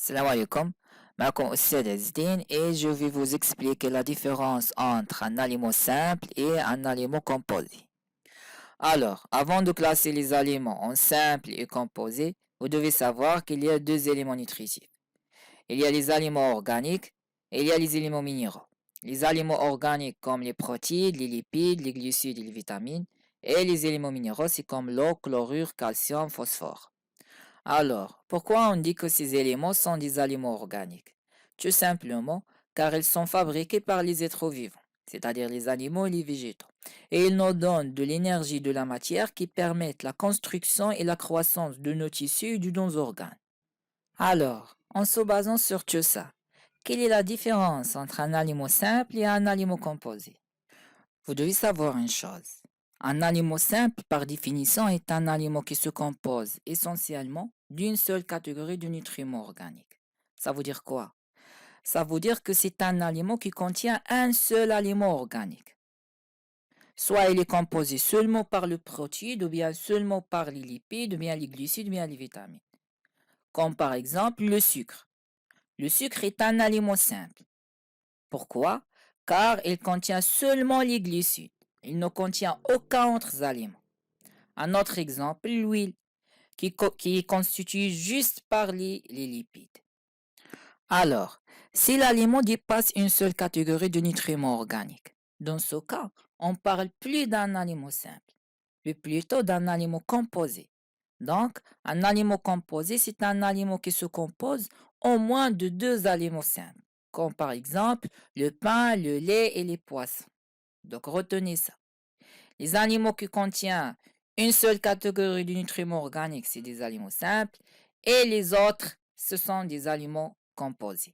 Salam alaikum, معكم أستاذ عزدين et je vais vous expliquer la différence entre un aliment simple et un aliment composé. Alors, avant de classer les aliments en simple et composé, vous devez savoir qu'il y a deux éléments nutritifs. Il y a les aliments organiques et il y a les éléments minéraux. Les aliments organiques comme les protéines, les lipides, les glucides et les vitamines, et les éléments minéraux c'est comme l'eau, chlorure, calcium, phosphore. Alors, pourquoi on dit que ces éléments sont des aliments organiques? Tout simplement car ils sont fabriqués par les êtres vivants, c'est-à-dire les animaux et les végétaux. Et ils nous donnent de l'énergie et de la matière qui permettent la construction et la croissance de nos tissus et de nos organes. Alors, en se basant sur tout ça, quelle est la différence entre un aliment simple et un aliment composé? Vous devez savoir une chose. Un aliment simple, par définition, est un aliment qui se compose essentiellement d'une seule catégorie de nutriments organiques. Ça veut dire quoi? Ça veut dire que c'est un aliment qui contient un seul aliment organique. Soit il est composé seulement par le protéine, ou bien seulement par les lipides, ou bien les glucides, ou bien les vitamines. Comme par exemple le sucre. Le sucre est un aliment simple. Pourquoi? Car il contient seulement les glucides. Il ne contient aucun autre aliment. Un autre exemple, l'huile, qui est constituée juste par les lipides. Alors, si l'aliment dépasse une seule catégorie de nutriments organiques, dans ce cas, on parle plus d'un aliment simple, mais plutôt d'un aliment composé. Donc, un aliment composé, c'est un aliment qui se compose au moins de deux aliments simples, comme par exemple le pain, le lait et les poissons. Donc, retenez ça. Les aliments qui contiennent une seule catégorie de nutriments organiques, c'est des aliments simples, et les autres, ce sont des aliments composés.